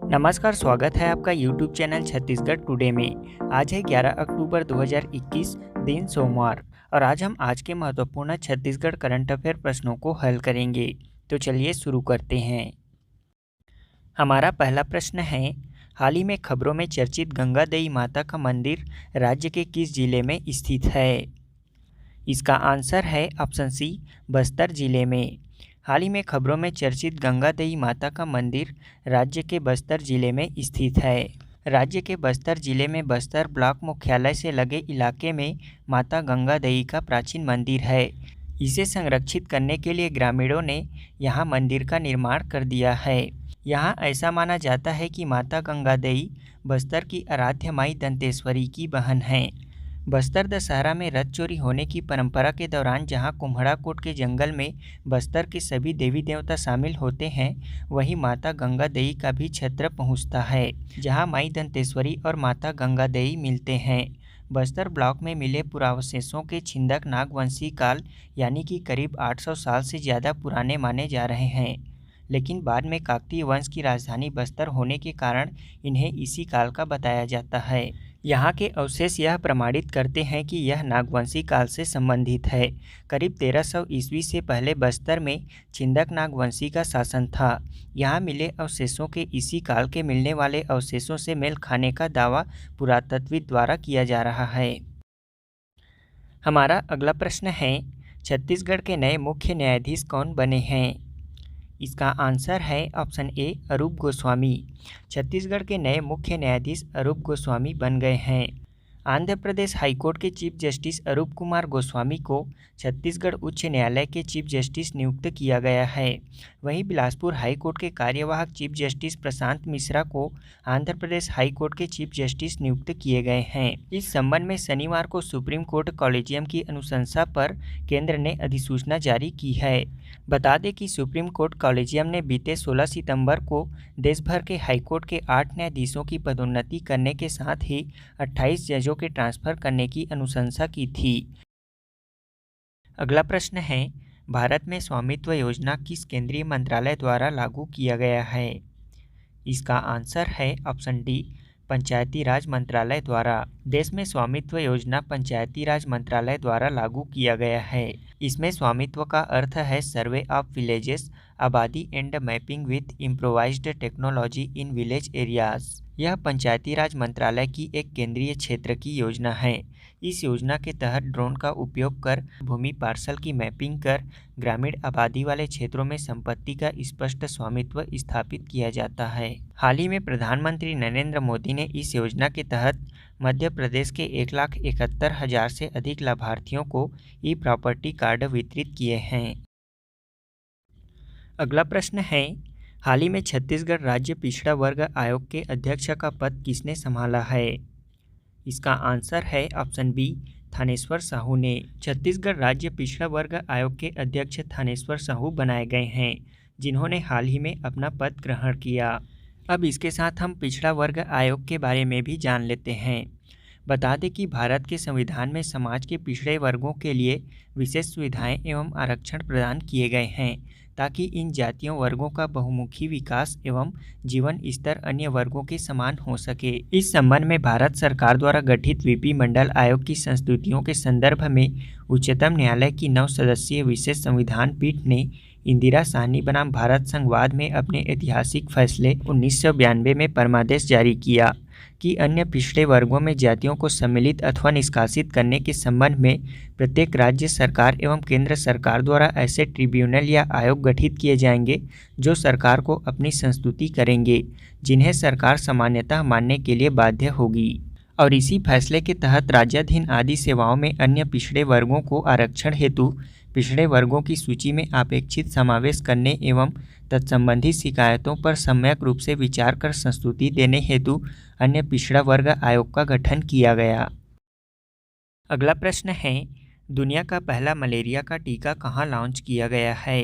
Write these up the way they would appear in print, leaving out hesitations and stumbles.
नमस्कार, स्वागत है आपका YouTube चैनल छत्तीसगढ़ टुडे में। आज है 11 अक्टूबर 2021, दिन सोमवार, और आज हम के महत्वपूर्ण छत्तीसगढ़ करंट अफेयर प्रश्नों को हल करेंगे। तो चलिए शुरू करते हैं। हमारा पहला प्रश्न है, हाल ही में खबरों में चर्चित गंगा देई माता का मंदिर राज्य के किस जिले में स्थित है? इसका आंसर है ऑप्शन सी, बस्तर जिले में। हाल ही में खबरों में चर्चित गंगा देई माता का मंदिर राज्य के बस्तर जिले में स्थित है। राज्य के बस्तर जिले में बस्तर ब्लॉक मुख्यालय से लगे इलाके में माता गंगा देई का प्राचीन मंदिर है। इसे संरक्षित करने के लिए ग्रामीणों ने यहाँ मंदिर का निर्माण कर दिया है। यहाँ ऐसा माना जाता है कि माता गंगा देई बस्तर की आराध्य माई दंतेश्वरी की बहन हैं। बस्तर दशहरा में रथ चोरी होने की परंपरा के दौरान जहां कुम्हड़ाकोट के जंगल में बस्तर के सभी देवी देवता शामिल होते हैं, वहीं माता गंगा देई का भी क्षेत्र पहुंचता है, जहां माई दंतेश्वरी और माता गंगा देई मिलते हैं। बस्तर ब्लॉक में मिले पुरावशेषों के छिंदक नागवंशी काल यानी कि करीब 800 साल से ज़्यादा पुराने माने जा रहे हैं, लेकिन बाद में काकतीय वंश की राजधानी बस्तर होने के कारण इन्हें इसी काल का बताया जाता है। यहाँ के अवशेष यह प्रमाणित करते हैं कि यह नागवंशी काल से संबंधित है। करीब 1300 ईस्वी से पहले बस्तर में छिंदक नागवंशी का शासन था। यहाँ मिले अवशेषों के इसी काल के मिलने वाले अवशेषों से मेल खाने का दावा पुरातत्वविद द्वारा किया जा रहा है। हमारा अगला प्रश्न है, छत्तीसगढ़ के नए मुख्य न्यायाधीश कौन बने हैं? इसका आंसर है ऑप्शन ए, अरूप गोस्वामी। छत्तीसगढ़ के नए मुख्य न्यायाधीश अरूप गोस्वामी बन गए हैं। आंध्र प्रदेश हाईकोर्ट के चीफ जस्टिस अरूप कुमार गोस्वामी को छत्तीसगढ़ उच्च न्यायालय के चीफ जस्टिस नियुक्त किया गया है। वहीं बिलासपुर हाईकोर्ट के कार्यवाहक चीफ जस्टिस प्रशांत मिश्रा को आंध्र प्रदेश हाईकोर्ट के चीफ जस्टिस नियुक्त किए गए हैं। इस संबंध में शनिवार को सुप्रीम कोर्ट कॉलेजियम की अनुशंसा पर केंद्र ने अधिसूचना जारी की है। बता दें कि सुप्रीम कोर्ट कॉलेजियम ने बीते 16 सितंबर को देश भर के हाईकोर्ट के 8 न्यायाधीशों की पदोन्नति करने के साथ ही 28 जजों के ट्रांसफर करने की अनुशंसा की थी। अगला प्रश्न है, भारत में स्वामित्व योजना किस केंद्रीय मंत्रालय द्वारा लागू किया गया है? इसका आंसर है ऑप्शन डी, पंचायती राज मंत्रालय द्वारा। देश में स्वामित्व योजना पंचायती राज मंत्रालय द्वारा लागू किया गया है। इसमें स्वामित्व का अर्थ है सर्वे ऑफ विलेजेस, आबादी and mapping with improvised technology in village areas. यह पंचायती राज मंत्रालय की एक केंद्रीय क्षेत्र की योजना है। इस योजना के तहत ड्रोन का उपयोग कर भूमि पार्सल की मैपिंग कर ग्रामीण आबादी वाले क्षेत्रों में संपत्ति का स्पष्ट स्वामित्व स्थापित किया जाता है। हाल ही में प्रधानमंत्री नरेंद्र मोदी ने इस योजना के तहत मध्य प्रदेश के 1,71,000 से अधिक लाभार्थियों को ई प्रॉपर्टी कार्ड वितरित किए हैं। अगला प्रश्न है, हाल ही में छत्तीसगढ़ राज्य पिछड़ा वर्ग आयोग के अध्यक्ष का पद किसने संभाला है? इसका आंसर है ऑप्शन बी, थानेश्वर साहू ने। छत्तीसगढ़ राज्य पिछड़ा वर्ग आयोग के अध्यक्ष थानेश्वर साहू बनाए गए हैं, जिन्होंने हाल ही में अपना पद ग्रहण किया। अब इसके साथ हम पिछड़ा वर्ग आयोग के बारे में भी जान लेते हैं। बता दें कि भारत के संविधान में समाज के पिछड़े वर्गों के लिए विशेष सुविधाएं एवं आरक्षण प्रदान किए गए हैं, ताकि इन जातियों वर्गों का बहुमुखी विकास एवं जीवन स्तर अन्य वर्गों के समान हो सके। इस संबंध में भारत सरकार द्वारा गठित वीपी मंडल आयोग की संस्तुतियों के संदर्भ में उच्चतम न्यायालय की 9 सदस्यीय विशेष संविधान पीठ ने इंदिरा साहनी बनाम भारत संघवाद में अपने ऐतिहासिक फैसले 1992 में परमादेश जारी किया कि अन्य पिछड़े वर्गों में जातियों को सम्मिलित अथवा निष्कासित करने के संबंध में प्रत्येक राज्य सरकार एवं केंद्र सरकार द्वारा ऐसे ट्रिब्यूनल या आयोग गठित किए जाएंगे जो सरकार को अपनी संस्तुति करेंगे, जिन्हें सरकार सामान्यतः मानने के लिए बाध्य होगी। और इसी फैसले के तहत राज्याधीन आदि सेवाओं में अन्य पिछड़े वर्गों को आरक्षण हेतु पिछड़े वर्गों की सूची में अपेक्षित समावेश करने एवं तत्संबंधी शिकायतों पर सम्यक रूप से विचार कर संस्तुति देने हेतु अन्य पिछड़ा वर्ग आयोग का गठन किया गया। अगला प्रश्न है, दुनिया का पहला मलेरिया का टीका कहाँ लॉन्च किया गया है?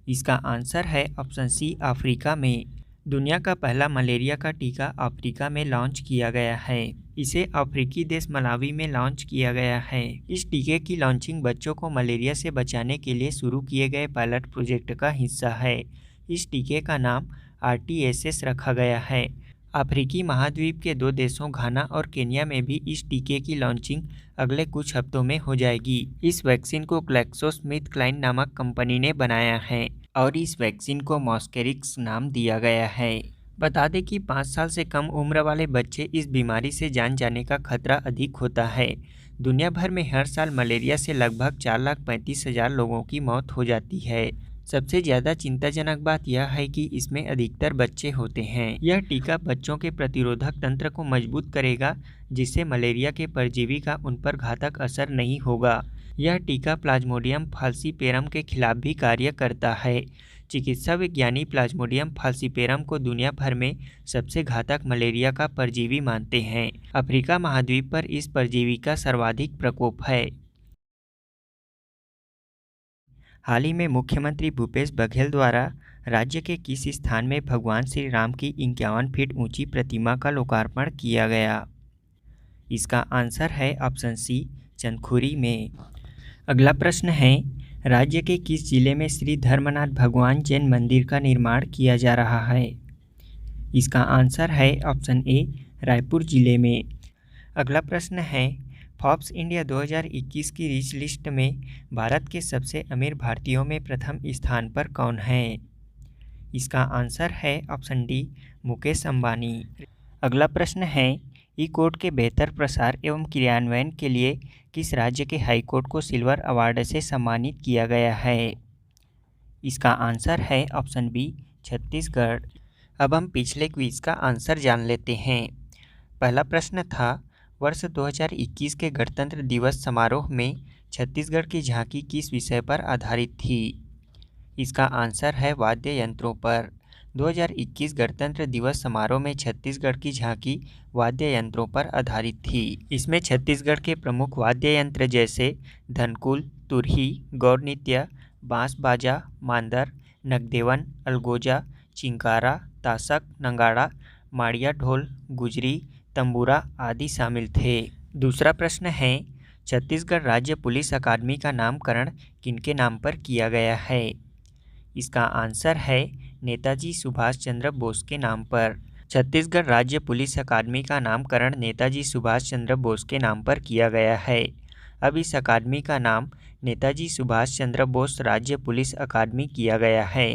इसका आंसर है ऑप्शन सी, अफ्रीका में। दुनिया का पहला मलेरिया का टीका अफ्रीका में लॉन्च किया गया है। इसे अफ्रीकी देश मलावी में लॉन्च किया गया है। इस टीके की लॉन्चिंग बच्चों को मलेरिया से बचाने के लिए शुरू किए गए पायलट प्रोजेक्ट का हिस्सा है। इस टीके का नाम RTS रखा गया है। अफ्रीकी महाद्वीप के 2 देशों घाना और केन्या में भी इस टीके की लॉन्चिंग अगले कुछ हफ्तों में हो जाएगी। इस वैक्सीन को ग्लैक्सोस्मिथक्लाइन नामक कंपनी ने बनाया है और इस वैक्सीन को मॉस्केरिक्स नाम दिया गया है। बता दें कि 5 साल से कम उम्र वाले बच्चे इस बीमारी से जान जाने का खतरा अधिक होता है। दुनिया भर में हर साल मलेरिया से लगभग 4,35,000 लोगों की मौत हो जाती है। सबसे ज़्यादा चिंताजनक बात यह है कि इसमें अधिकतर बच्चे होते हैं। यह टीका बच्चों के प्रतिरोधक तंत्र को मजबूत करेगा, जिससे मलेरिया के परजीवी का उन पर घातक असर नहीं होगा। यह टीका प्लाज्मोडियम फाल्सीपेरम के खिलाफ भी कार्य करता है। चिकित्सा विज्ञानी प्लाज्मोडियम फाल्सीपेरम को दुनिया भर में सबसे घातक मलेरिया का परजीवी मानते हैं। अफ्रीका महाद्वीप पर इस परजीवी का सर्वाधिक प्रकोप है। हाल ही में मुख्यमंत्री भूपेश बघेल द्वारा राज्य के किस स्थान में भगवान श्री राम की 51 फीट ऊंची प्रतिमा का लोकार्पण किया गया? इसका आंसर है ऑप्शन सी, चंदखुरी में। अगला प्रश्न है, राज्य के किस जिले में श्री धर्मनाथ भगवान जैन मंदिर का निर्माण किया जा रहा है? इसका आंसर है ऑप्शन ए, रायपुर जिले में। अगला प्रश्न है, फोर्ब्स इंडिया 2021 की रिच लिस्ट में भारत के सबसे अमीर भारतीयों में प्रथम स्थान पर कौन है? इसका आंसर है ऑप्शन डी, मुकेश अंबानी। अगला प्रश्न है, ई कोर्ट के बेहतर प्रसार एवं क्रियान्वयन के लिए किस राज्य के हाई कोर्ट को सिल्वर अवार्ड से सम्मानित किया गया है? इसका आंसर है ऑप्शन बी, छत्तीसगढ़। अब हम पिछले क्विज का आंसर जान लेते हैं। पहला प्रश्न था, वर्ष 2021 के गणतंत्र दिवस समारोह में छत्तीसगढ़ की झांकी किस विषय पर आधारित थी? इसका आंसर है वाद्य यंत्रों पर। 2021 गणतंत्र दिवस समारोह में छत्तीसगढ़ की झांकी वाद्य यंत्रों पर आधारित थी। इसमें छत्तीसगढ़ के प्रमुख वाद्य यंत्र जैसे धनकुल, तुरही, गौर नृत्य, बांस बाजा, मांदर, नगदेवन, अलगोजा, चिंकारा, ताशक, नगाड़ा, माड़िया ढोल, गुजरी, तंबूरा आदि शामिल थे। दूसरा प्रश्न है, छत्तीसगढ़ राज्य पुलिस अकादमी का नामकरण किनके नाम पर किया गया है? इसका आंसर है नेताजी सुभाष चंद्र बोस के नाम पर। छत्तीसगढ़ राज्य पुलिस अकादमी का नामकरण नेताजी सुभाष चंद्र बोस के नाम पर किया गया है। अब इस अकादमी का नाम नेताजी सुभाष चंद्र बोस राज्य पुलिस अकादमी किया गया है।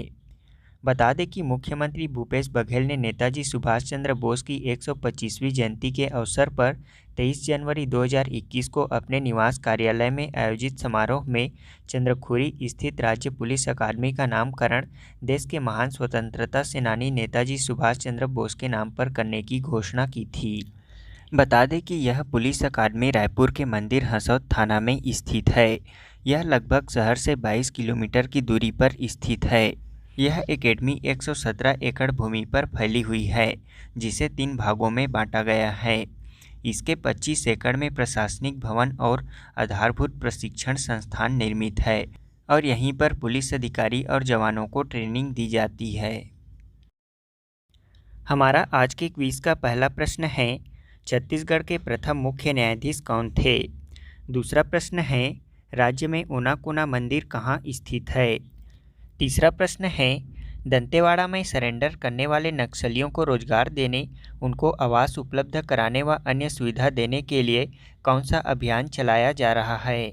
बता दें कि मुख्यमंत्री भूपेश बघेल ने नेताजी सुभाष चंद्र बोस की 125वीं जयंती के अवसर पर 23 जनवरी 2021 को अपने निवास कार्यालय में आयोजित समारोह में चंद्रखुरी स्थित राज्य पुलिस अकादमी का नामकरण देश के महान स्वतंत्रता सेनानी नेताजी सुभाष चंद्र बोस के नाम पर करने की घोषणा की थी। बता दें कि यह पुलिस अकादमी रायपुर के मंदिर हसौद थाना में स्थित है। यह लगभग शहर से 22 किलोमीटर की दूरी पर स्थित है। यह एकेडमी 117 एकड़ भूमि पर फैली हुई है, जिसे 3 भागों में बांटा गया है। इसके 25 एकड़ में प्रशासनिक भवन और आधारभूत प्रशिक्षण संस्थान निर्मित है और यहीं पर पुलिस अधिकारी और जवानों को ट्रेनिंग दी जाती है। हमारा आज के क्विज का पहला प्रश्न है, छत्तीसगढ़ के प्रथम मुख्य न्यायाधीश कौन थे? दूसरा प्रश्न है, राज्य में ओनाकोना मंदिर कहाँ स्थित है? तीसरा प्रश्न है, दंतेवाड़ा में सरेंडर करने वाले नक्सलियों को रोजगार देने, उनको आवास उपलब्ध कराने व अन्य सुविधा देने के लिए कौन सा अभियान चलाया जा रहा है?